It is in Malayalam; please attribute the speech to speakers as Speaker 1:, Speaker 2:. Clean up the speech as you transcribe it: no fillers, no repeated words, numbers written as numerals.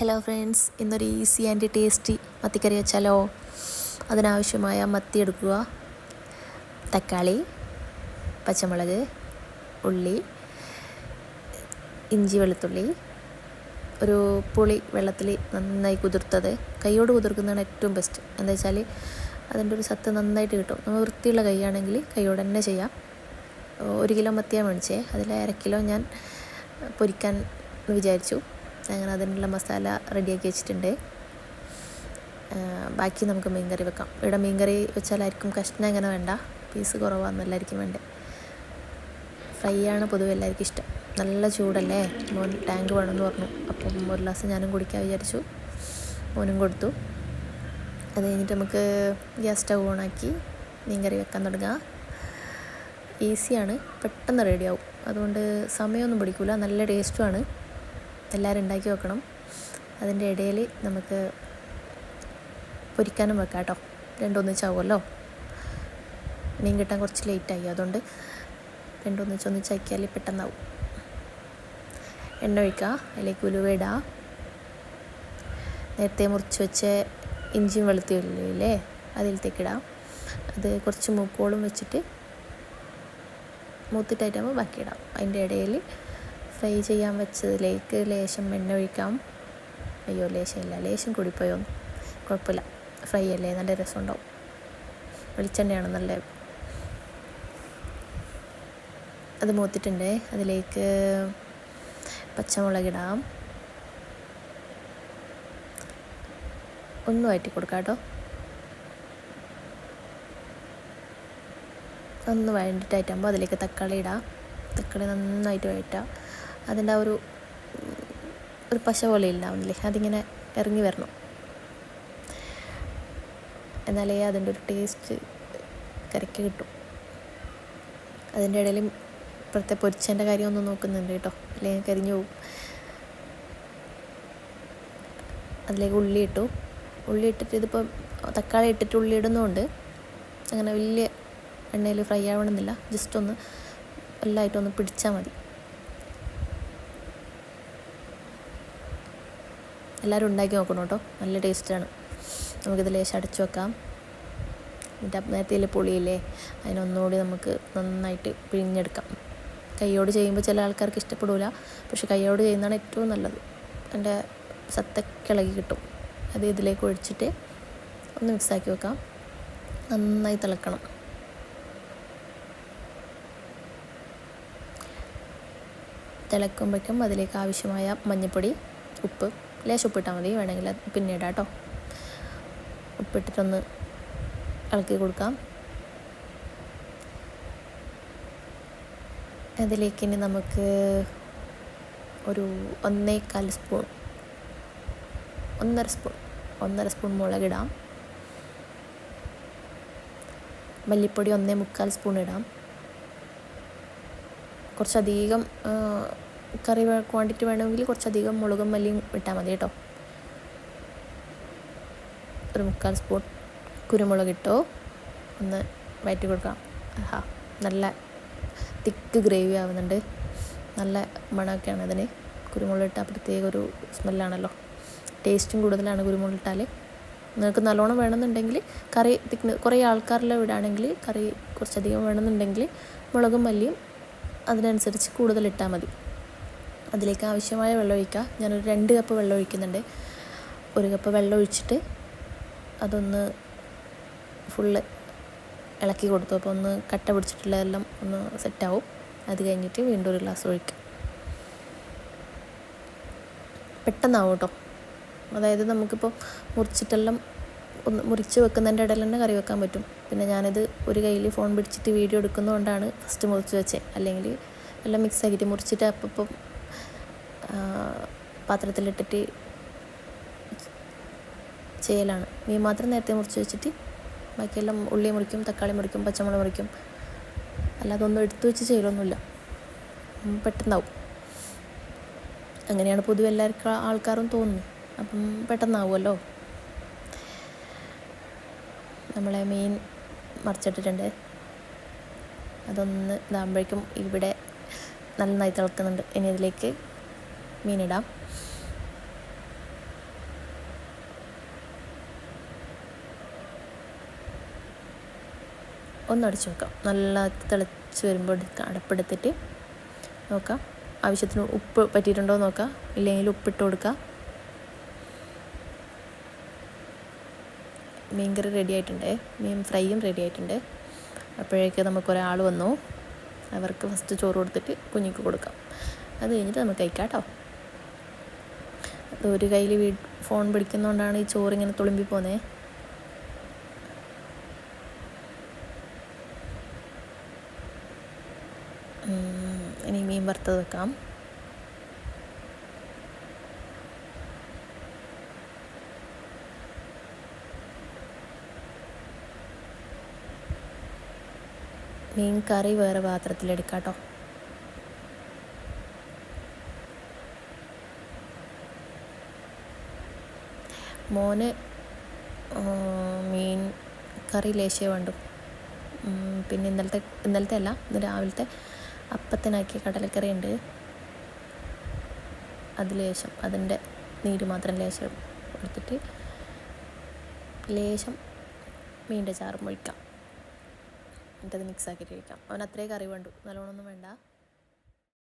Speaker 1: ഹലോ ഫ്രണ്ട്സ്, ഇന്നൊരു ഈസി ആൻഡ് ടേസ്റ്റി മത്തിക്കറി വെച്ചാലോ. അതിനാവശ്യമായ മത്തി എടുക്കുക, തക്കാളി, പച്ചമുളക്, ഉള്ളി, ഇഞ്ചി, വെളുത്തുള്ളി, ഒരു പുളി വെള്ളത്തിൽ നന്നായി കുതിർത്തത്. കൈയോട് കുതിർക്കുന്നതാണ് ഏറ്റവും ബെസ്റ്റ്. എന്താ വെച്ചാൽ അതിൻ്റെ ഒരു സത്ത് നന്നായിട്ട് കിട്ടും. നമ്മൾ വൃത്തിയുള്ള കൈയാണെങ്കിൽ കൈയോട് തന്നെ ചെയ്യാം. 1 കിലോ മത്തിയാണ് മേടിച്ചേ. അതിൽ 1/2 കിലോ ഞാൻ പൊരിക്കാൻ വിചാരിച്ചു. അങ്ങനെ അതിനുള്ള മസാല റെഡിയാക്കി വെച്ചിട്ടുണ്ട്. ബാക്കി നമുക്ക് മീൻകറി വെക്കാം. ഇവിടെ മീൻകറി വെച്ചാലായിരിക്കും കഷ്ണം അങ്ങനെ വേണ്ട, പീസ് കുറവാണെന്ന് എല്ലാവർക്കും വേണ്ടേ. ഫ്രൈ ആണ് പൊതുവെ എല്ലാവർക്കും ഇഷ്ടം. നല്ല ചൂടല്ലേ, മോൻ ടാങ്ക് വേണമെന്ന് പറഞ്ഞു. അപ്പം ഒരു ഗ്ലാസ് ഞാനും കുടിക്കാൻ വിചാരിച്ചു, മോനും കൊടുത്തു. അത് കഴിഞ്ഞിട്ട് നമുക്ക് ഗ്യാസ് സ്റ്റവ് ഓണാക്കി മീൻകറി വെക്കാൻ തുടങ്ങുക. ഈസിയാണ്, പെട്ടെന്ന് റെഡിയാവും. അതുകൊണ്ട് സമയമൊന്നും പിടിക്കില്ല, നല്ല ടേസ്റ്റുമാണ്. എല്ലാവരും ഉണ്ടാക്കി വെക്കണം. അതിൻ്റെ ഇടയിൽ നമുക്ക് പൊരിക്കാനും വെക്കാം കേട്ടോ. രണ്ടൊന്നിച്ചാവുമല്ലോ. മീൻ കിട്ടാൻ കുറച്ച് ലേറ്റായി, അതുകൊണ്ട് രണ്ടൊന്നിച്ചൊന്നിച്ചാക്കിയാൽ പെട്ടെന്നാവും. എണ്ണ ഒഴിക്കുക, അതിലേക്ക് ഉലുവ ഇടുക. നേരത്തെ മുറിച്ച് വെച്ച ഇഞ്ചിയും വെളുത്തുള്ളിയില്ലേ, അതിലത്തേക്ക് ഇടാം. അത് കുറച്ച് മൂക്കോളം വെച്ചിട്ട് മൂത്തിട്ടായിട്ടാകുമ്പോൾ ബാക്കി ഇടാം. അതിൻ്റെ ഇടയിൽ ഫ്രൈ ചെയ്യാൻ വെച്ചതിലേക്ക് ലേശം എണ്ണ ഒഴിക്കാം. അയ്യോ, ലേശം കൂടിപ്പോയോ, കുഴപ്പമില്ല. ഫ്രൈ അല്ലേ, നല്ല രസമുണ്ടാവും. വെളിച്ചെണ്ണയാണ് നല്ല. അത് മൂത്തിട്ടുണ്ട്. അതിലേക്ക് പച്ചമുളകിടാം. ഒന്ന് വഴറ്റി കൊടുക്കാം കേട്ടോ. ഒന്ന് വഴണ്ടിട്ടായിട്ടാകുമ്പോൾ അതിലേക്ക് തക്കാളി ഇടാം. തക്കാളി നന്നായിട്ട് വഴറ്റുക. അതിൻ്റെ ആ ഒരു പശ പോലെ ഉണ്ടാവുന്നില്ലേ, അതിങ്ങനെ ഇറങ്ങി വരണം. എന്നാലേ അതിൻ്റെ ഒരു ടേസ്റ്റ് കറിക്ക് കിട്ടും. അതിൻ്റെ ഇടയിൽ ഇപ്പോഴത്തെ പൊരിച്ചതിൻ്റെ കാര്യം ഒന്ന് നോക്കുന്നുണ്ട് കേട്ടോ, അല്ലെങ്കിൽ കരിഞ്ഞു പോകും. അതിലേക്ക് ഉള്ളി ഇട്ടു. ഉള്ളി ഇട്ടിട്ട് ഇതിപ്പോൾ തക്കാളി ഇട്ടിട്ട് ഉള്ളി ഇടുന്നതുകൊണ്ട് അങ്ങനെ വലിയ എണ്ണയിൽ ഫ്രൈ ആവണമെന്നില്ല. ജസ്റ്റ് ഒന്ന് എല്ലായിട്ടൊന്ന് പിടിച്ചാൽ മതി. എല്ലാവരും ഉണ്ടാക്കി നോക്കണം കേട്ടോ, നല്ല ടേസ്റ്റാണ്. നമുക്കിത് ലേശം അടച്ചു വെക്കാം. എന്നിട്ട് നേരത്തെ പുളിയില്ലേ, അതിനൊന്നുകൂടി നമുക്ക് നന്നായിട്ട് പിഴിഞ്ഞെടുക്കാം. കൈയോട് ചെയ്യുമ്പോൾ ചില ആൾക്കാർക്ക് ഇഷ്ടപ്പെടില്ല, പക്ഷെ കൈയോട് ചെയ്യുന്നതാണ് ഏറ്റവും നല്ലത്. അതിൻ്റെ സത്തൊക്കെ ഇളകി കിട്ടും. അത് ഇതിലേക്ക് ഒഴിച്ചിട്ട് ഒന്ന് മിക്സാക്കി വെക്കാം. നന്നായി തിളക്കണം. തിളക്കുമ്പോഴേക്കും അതിലേക്ക് ആവശ്യമായ മഞ്ഞൾപ്പൊടി, ഉപ്പ്, ലേശം ഉപ്പിട്ടാൽ മതി, വേണമെങ്കിൽ പിന്നെ ഇടാം കേട്ടോ. ഉപ്പിട്ടിട്ടൊന്ന് ഇളക്കി കൊടുക്കാം. അതിലേക്ക് ഇനി നമുക്ക് ഒരു 1.25 സ്പൂൺ, 1.5 സ്പൂൺ മുളകിടാം. മല്ലിപ്പൊടി 1.25 സ്പൂൺ ഇടാം. കുറച്ചധികം കറി ക്വാണ്ടിറ്റി വേണമെങ്കിൽ കുറച്ചധികം മുളകും മല്ലിയും ഇട്ടാൽ മതി കേട്ടോ. ഒരു 1/4 സ്പൂൺ കുരുമുളക് ഇട്ടോ. ഒന്ന് വഴറ്റി കൊടുക്കാം. നല്ല തിക്ക് ഗ്രേവി ആവുന്നുണ്ട്. നല്ല മണമൊക്കെയാണ് അതിന്. കുരുമുളക് ഇട്ടാൽ പ്രത്യേക ഒരു സ്മെല്ലാണല്ലോ. ടേസ്റ്റും കൂടുതലാണ് കുരുമുളക് ഇട്ടാൽ. നിങ്ങൾക്ക് നല്ലോണം വേണമെന്നുണ്ടെങ്കിൽ കറി കുറേ ആൾക്കാരെല്ലാം ഇടുകയാണെങ്കിൽ കറി കുറച്ചധികം വേണമെന്നുണ്ടെങ്കിൽ മുളകും മല്ലിയും അതിനനുസരിച്ച് കൂടുതൽ ഇട്ടാൽ മതി. അതിലേക്ക് ആവശ്യമായ വെള്ളം ഒഴിക്കുക. ഞാനൊരു 2 കപ്പ് വെള്ളം ഒഴിക്കുന്നുണ്ട്. 1 കപ്പ് വെള്ളം ഒഴിച്ചിട്ട് അതൊന്ന് ഫുള്ള് ഇളക്കി കൊടുത്തു. അപ്പോൾ ഒന്ന് കട്ട പിടിച്ചിട്ടുള്ളതെല്ലാം ഒന്ന് സെറ്റാവും. അത് കഴിഞ്ഞിട്ട് വീണ്ടും 1 ഗ്ലാസ് ഒഴിക്കുക. പെട്ടെന്നാവും കേട്ടോ. അതായത് നമുക്കിപ്പോൾ മുറിച്ചിട്ടെല്ലാം ഒന്ന് മുറിച്ച് വെക്കുന്നതിൻ്റെ ഇടയിൽ തന്നെ കറി വെക്കാൻ പറ്റും. പിന്നെ ഞാനിത് ഒരു കയ്യിൽ ഫോൺ പിടിച്ചിട്ട് വീഡിയോ എടുക്കുന്നതുകൊണ്ടാണ് ഫസ്റ്റ് മുറിച്ച് വെച്ചത്. അല്ലെങ്കിൽ എല്ലാം മിക്സ് ആക്കിയിട്ട് മുറിച്ചിട്ട് അപ്പം പാത്രത്തിലിട്ടിട്ട് ചെയ്യലാണ്. മീൻ മാത്രം നേരത്തെ മുറിച്ച് വെച്ചിട്ട് ബാക്കിയെല്ലാം ഉള്ളി മുറിക്കും, തക്കാളി മുറിക്കും, പച്ചമുളക് മുറിക്കും. അല്ലാതെ ഒന്നും എടുത്തു വെച്ച് ചെയ്യലൊന്നുമില്ല, പെട്ടെന്നാവും. അങ്ങനെയാണ് പൊതുവെ എല്ലാവർക്കും ആൾക്കാരും തോന്നുന്നു. അപ്പം പെട്ടെന്നാവുമല്ലോ. നമ്മളെ മീൻ മറിച്ചിട്ടിട്ടുണ്ട്. അതൊന്ന് ഇതാകുമ്പോഴേക്കും ഇവിടെ നന്നായി തിളക്കുന്നുണ്ട്. ഇനി ഇതിലേക്ക് മീനിടാം. ഒന്ന് അടച്ചു വെക്കാം. നല്ല തിളച്ച് വരുമ്പോൾ അടപ്പെടുത്തിട്ട് നോക്കാം, ആവശ്യത്തിന് ഉപ്പ് പറ്റിയിട്ടുണ്ടോ നോക്കാം. ഇല്ലെങ്കിൽ ഉപ്പിട്ട് കൊടുക്കാം. മീൻ കറി റെഡി ആയിട്ടുണ്ട്, മീൻ ഫ്രൈയും റെഡി ആയിട്ടുണ്ട്. അപ്പോഴേക്ക് നമുക്കൊരാൾ വന്നു. അവർക്ക് ഫസ്റ്റ് ചോറ് കൊടുത്തിട്ട് കുഞ്ഞിക്ക് കൊടുക്കാം. അത് കഴിഞ്ഞിട്ട് നമുക്ക് കഴിക്കാം കേട്ടോ. ഒരു കയ്യിൽ ഫോൺ പിടിക്കുന്നതുകൊണ്ടാണ് ഈ ചോറിങ്ങനെ തുളുമ്പി പോകുന്നത്. ഇനി മീൻ വറുത്തത് വെക്കാം. മീൻ കറി വേറെ പാത്രത്തിലെടുക്കാം കേട്ടോ. മോന് മീൻ കറി ലേശേ വേണ്ടു. പിന്നെ ഇന്നലത്തെ അല്ല, ഇന്ന് രാവിലത്തെ അപ്പത്തിനാക്കിയ കടലക്കറി ഉണ്ട്, അത് ലേശം, അതിൻ്റെ നീര് മാത്രം ലേശം എടുത്തിട്ട് ലേശം മീൻ്റെ ചാറും ഒഴിക്കാം. എന്നിട്ടത് മിക്സാക്കിയിട്ട് കഴിക്കാം. അവൻ അത്രേ കറി വേണ്ടു, നല്ലോണമൊന്നും വേണ്ട.